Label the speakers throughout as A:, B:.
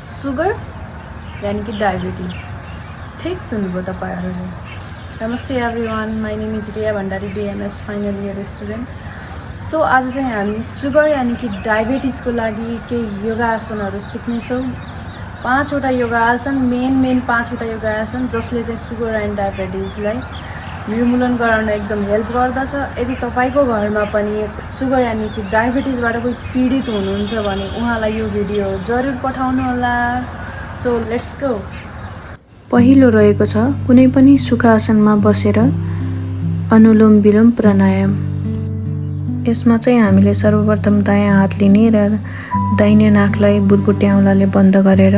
A: Sugar यानी कि diabetes. ठीक सुन्नुभयो तपाईहरुले। नमस्ते everyone, my name is Riya Bhandari, BMS final year student. So आज चाहिँ हामी सुगर यानी कि डायबिटीजको लागि केही योगासनहरू सिक्नेछौँ। 5 वटा योगासन, मेन 5 वटा योगासन जसले चाहिँ सुगर एन्ड डायबिटीजलाई निर्मूलन गराउन एकदम हेल्प गर्दछ। यदि तपाईको घरमा पनि सुगर यानी कि डायबिटीजबाट कोही पीडित हुनुहुन्छ भने उहाँलाई यो भिडियो जरुर पठाउनु होला। So let's go.
B: पहिलो रहेको छ कुनै पनि सुखासनमा बसेर अनुलोम विलोम प्राणायाम। यसमा चाहिँ हामीले सर्वप्रथम दायाँ हात लिने र दाहिने नाकलाई बुर्कुटे औँलाले बन्द गरेर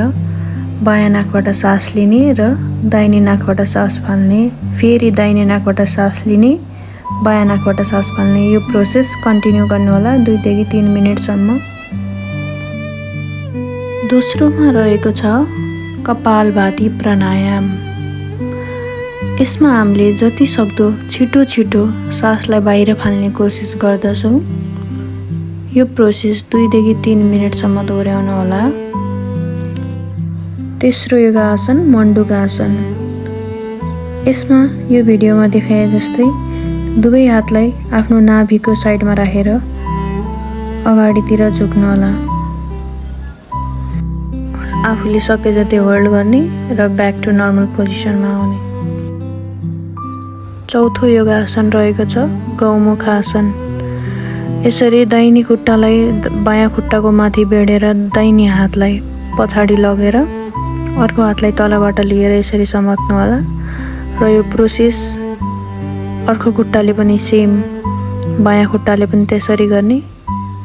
B: बायाँ नाकबाट सास लिने र दाहिने नाकबाट सास फाल्ने, फेरि दाहिने नाकबाट सास लिने, बायाँ नाकबाट सास फाल्ने। यो प्रोसेस कन्टिन्यू गर्नु होला 2 देखि 3 मिनेटसम्म। दोस्रोमा रहेको छ कपालभाती प्राणायाम। यसमा हामीले जति सक्दो छिटो सासलाई बाहिर फाल्ने कोसिस गर्दछौँ। यो प्रोसेस 2 देखि 3 मिनेटसम्म दोहोर्याउनु होला। तेस्रो योगासन मण्डुकासन। यसमा यो भिडियोमा देखाए जस्तै दुवै हातलाई आफ्नो नाभिको साइडमा राखेर अगाडितिर झुक्नु होला। आफूले सके जति होल्ड गर्ने र ब्याक टु नर्मल पोजिसनमा आउने। चौथो योगासन रहेको छ गौमुख आसन। यसरी दाहिने खुट्टालाई बायाँ खुट्टाको माथि बेडेर दाहिने हातलाई पछाडि लगेर अर्को हातलाई तलबाट लिएर यसरी समात्नु होला र यो प्रोसेस अर्को खुट्टाले पनि सेम, बायाँ खुट्टाले पनि त्यसरी गर्ने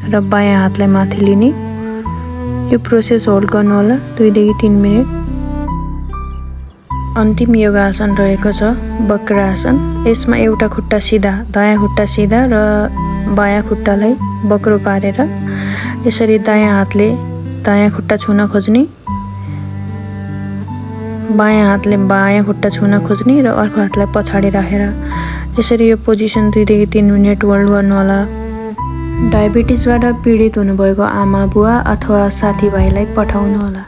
B: र बायाँ हातलाई माथि लिने। यो प्रोसेस होल्ड गर्नु होला 2 देखि 3 मिनेट। अन्तिम योगासन रहेको छ वक्रासन। यसमा एउटा खुट्टा सिधा, दायाँ खुट्टा सिधा र बायाँ खुट्टालाई बक्रो पारेर यसरी दायाँ हातले दायाँ खुट्टा छुन खोज्ने, बायाँ हातले बायाँ खुट्टा छुन खोज्ने र अर्को हातलाई पछाडि राखेर यसरी यो पोजिसन 2 देखि 3 मिनेट होल्ड गर्नु होला। डायबिटीजबाट पीडित हुनुभएको आमा बुवा अथवा साथीभाइलाई पठाउनु होला।